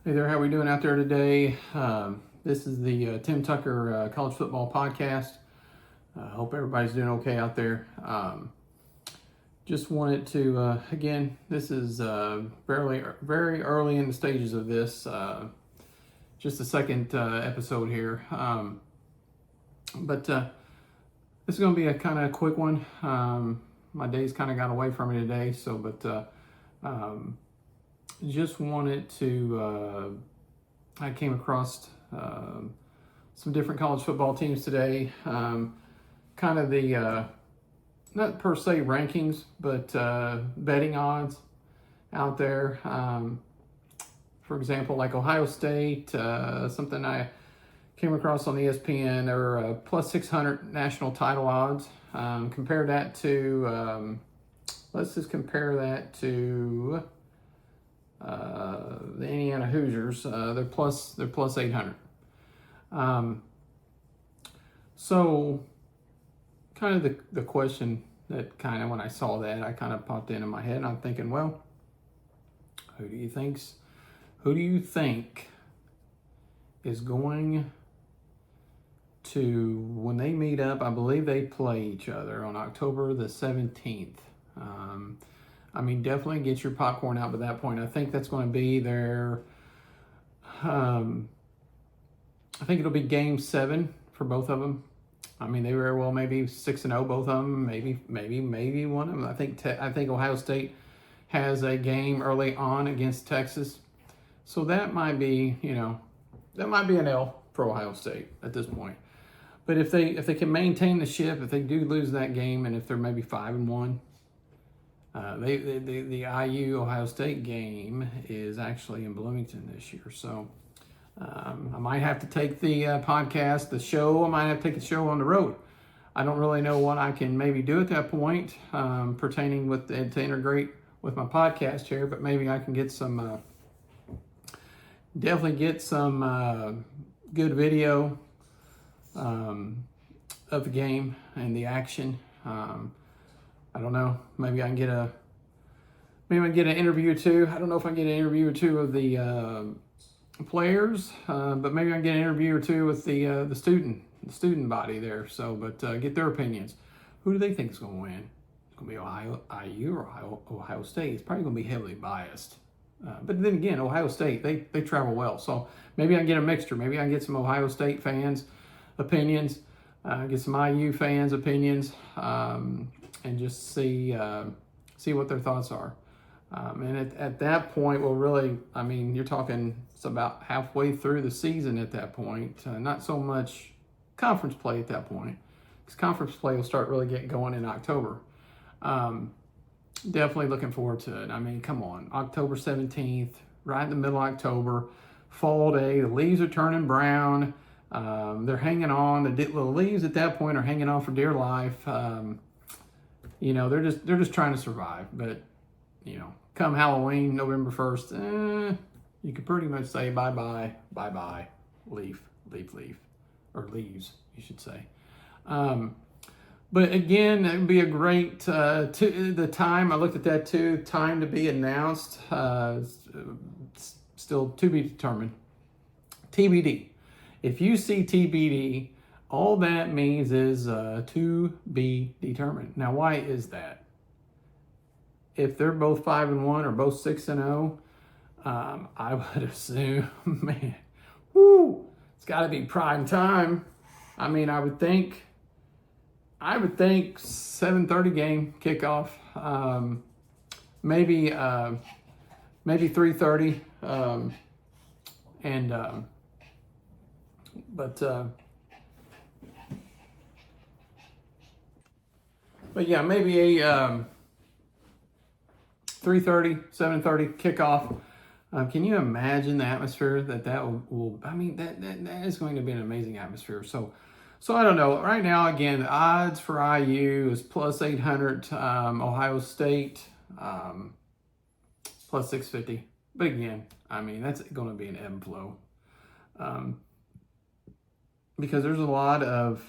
Hey there, how we doing out there today? This is the Timtucker College Football Podcast. Hope everybody's doing okay out there. Just wanted to, again, this is very early in the stages of this. Just the second episode here. But this is going to be a kind of quick one. My days kind of got away from me today, just wanted to, I came across some different college football teams today. Kind of the, not per se rankings, but betting odds out there. For example, like Ohio State, something I came across on ESPN, there were plus 600 national title odds. Compare that to, let's just compare that to the Indiana Hoosiers. They're plus 800. So kind of the question that kind of, when I saw that, I kind of popped into my head, and I'm thinking, well, who do you think is going to, when they meet up, I believe they play each other on October the 17th. I mean, definitely get your popcorn out by that point. I think that's going to be their, I think it'll be game 7 for both of them. I mean, they very well maybe 6-0, both of them, maybe one of them. I think Ohio State has a game early on against Texas. So that might be, that might be an L for Ohio State at this point. But if they can maintain the ship, if they do lose that game, and if they're maybe 5-1, the IU Ohio State game is actually in Bloomington this year. So I might have to take the podcast, the show. I might have to take the show on the road. I don't really know what I can maybe do at that point pertaining with to integrate with my podcast here, but maybe I can get some, definitely get some good video of the game and the action. I don't know. Maybe I can get an interview or two. I don't know if I can get an interview or two of the players, but maybe I can get an interview or two with the student body there. So, but get their opinions. Who do they think is going to win? It's going to be IU or Ohio State. It's probably going to be heavily biased. But then again, Ohio State, they travel well. So maybe I can get a mixture. Maybe I can get some Ohio State fans' opinions, get some IU fans' opinions, and just see what their thoughts are. And at that point, we'll really, I mean, you're talking, it's about halfway through the season at that point. Not so much conference play at that point, because conference play will start really getting going in October. Definitely looking forward to it. I mean, come on, October 17th, right in the middle of October, fall day, the leaves are turning brown. They're hanging on. The leaves at that point are hanging on for dear life. They're just trying to survive. But come Halloween, November 1st, you could pretty much say bye bye, leaf, or leaves, you should say. But again, it would be a great the time. I looked at that too. Time to be announced. Still to be determined. TBD. If you see TBD, all that means is to be determined. Now, why is that? If they're both 5-1 or both 6-0, I would assume, man, it's got to be prime time. I mean, I would think 7:30 game kickoff, maybe 3:30, but yeah, maybe a 3:30, 7:30 kickoff. Can you imagine the atmosphere that will? I mean, that is going to be an amazing atmosphere. So I don't know. Right now, again, the odds for IU is plus 800. Ohio State plus 650. But again, I mean, that's going to be an ebb and flow. Because there's a lot of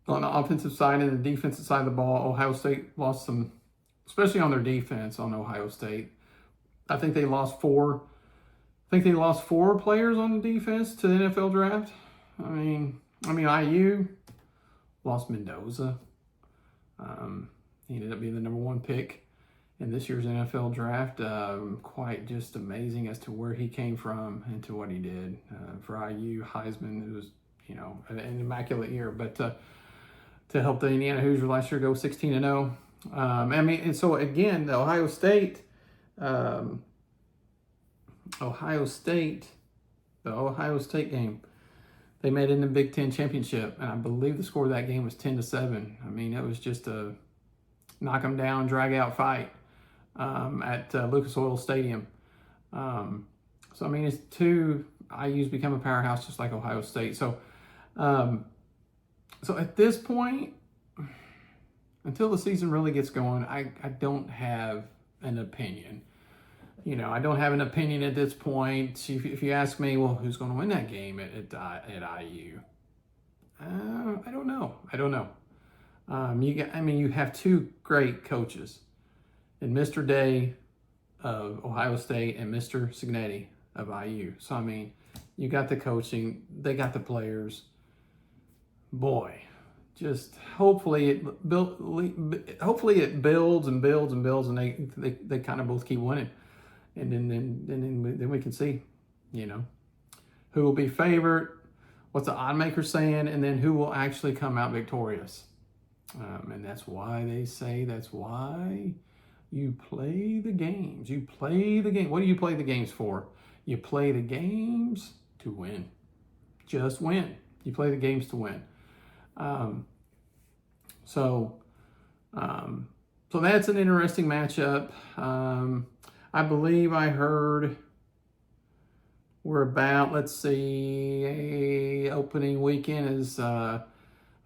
on the offensive side and the defensive side of the ball. Ohio State lost some, especially on their defense on Ohio State. I think they lost four. I think they lost four players on the defense to the NFL draft. I mean, IU lost Mendoza. He ended up being the number one pick in this year's NFL draft. Quite just amazing as to where he came from and to what he did. For IU, Heisman, it was, an immaculate year. But to help the Indiana Hoosiers last year go 16-0. And so again, the Ohio State game, they made it in the Big Ten championship, and I believe the score of that game was 10-7. I mean, it was just a knock 'em down, drag out fight at Lucas Oil Stadium. So I mean, it's two IU's become a powerhouse just like Ohio State. So at this point, until the season really gets going, I don't have an opinion. I don't have an opinion at this point. If you ask me, well, who's going to win that game at IU? I don't know. You have two great coaches, and Mr. Day of Ohio State and Mr. Cignetti of IU. So I mean, you got the coaching, they got the players. Boy, just hopefully it builds and builds and builds, and they kind of both keep winning. And then we can see, who will be favored, what's the odd maker saying, and then who will actually come out victorious. And that's why you play the games. You play the game. What do you play the games for? You play the games to win. Just win. You play the games to win. So that's an interesting matchup. I believe I heard we're about, opening weekend is, I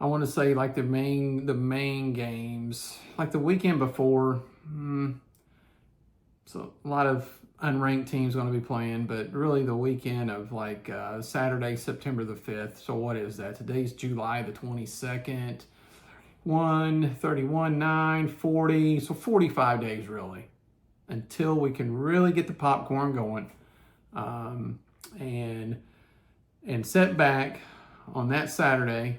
want to say like the main games, like the weekend before. So a lot of unranked teams going to be playing, but really the weekend of like Saturday, September the 5th. So what is that? Today's July the 22nd. 31, 9, 40. So 45 days really, until we can really get the popcorn going, and sit back on that Saturday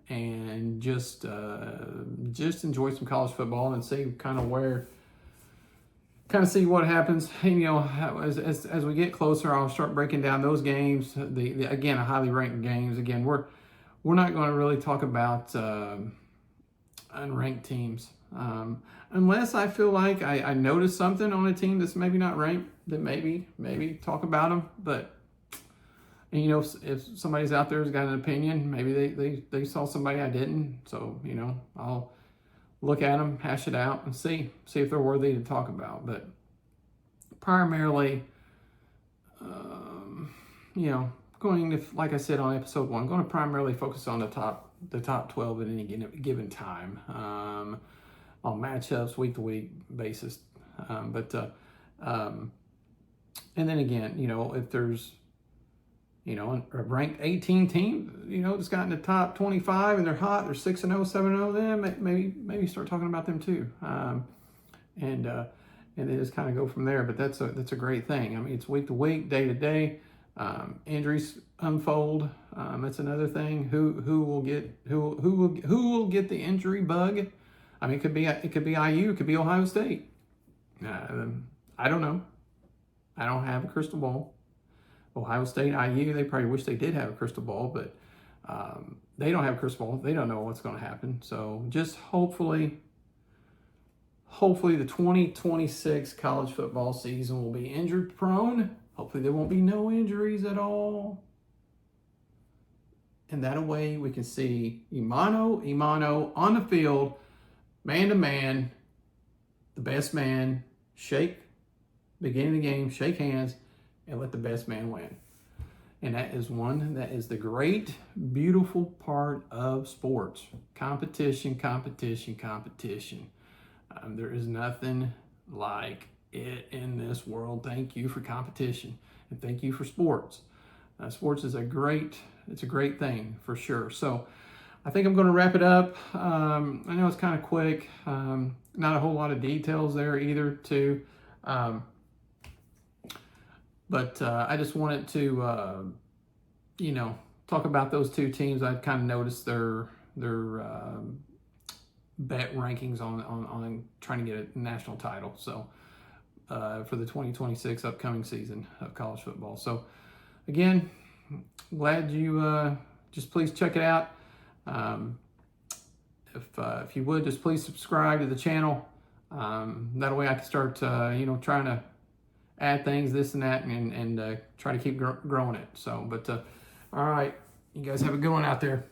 and just enjoy some college football and see see what happens. And, as we get closer, I'll start breaking down those games. The again, highly ranked games. Again, we're not going to really talk about unranked teams. Unless I feel like I noticed something on a team that's maybe not ranked, then maybe talk about them. But if somebody's out there has got an opinion, maybe they saw somebody I didn't. So I'll look at them, hash it out, and see if they're worthy to talk about. But primarily, going to, like I said on episode 1, I'm going to primarily focus on the top 12 at any given time. On matchups, week-to-week basis. And then again, if there's, a ranked 18 team, that's got in the top 25 and they're hot, they're 6-0, 7-0, then maybe start talking about them too. And then just kind of go from there. But that's a great thing. I mean, it's week-to-week, day-to-day. Injuries unfold. That's another thing. Who will get the injury bug? I mean, it could be IU, it could be Ohio State. I don't know. I don't have a crystal ball. Ohio State, IU, they probably wish they did have a crystal ball, but they don't have a crystal ball. They don't know what's going to happen. So just hopefully the 2026 college football season will be injury prone. Hopefully there won't be no injuries at all. And that way we can see Imano on the field, man to man, the best man, beginning of the game, shake hands, and let the best man win. And that is the great, beautiful part of sports. Competition. There is nothing like it in this world. Thank you for competition, and thank you for sports. Sports is a great thing for sure. So I think I'm going to wrap it up. I know it's kind of quick. Not a whole lot of details there either too. But I just wanted to, you know, talk about those two teams. I kind of noticed their bet rankings on trying to get a national title. So for the 2026 upcoming season of college football. So again, glad you just please check it out. If you would, just please subscribe to the channel. That way I can start, you know, trying to add things, this and that, and try to keep growing it. So, but all right, you guys have a good one out there.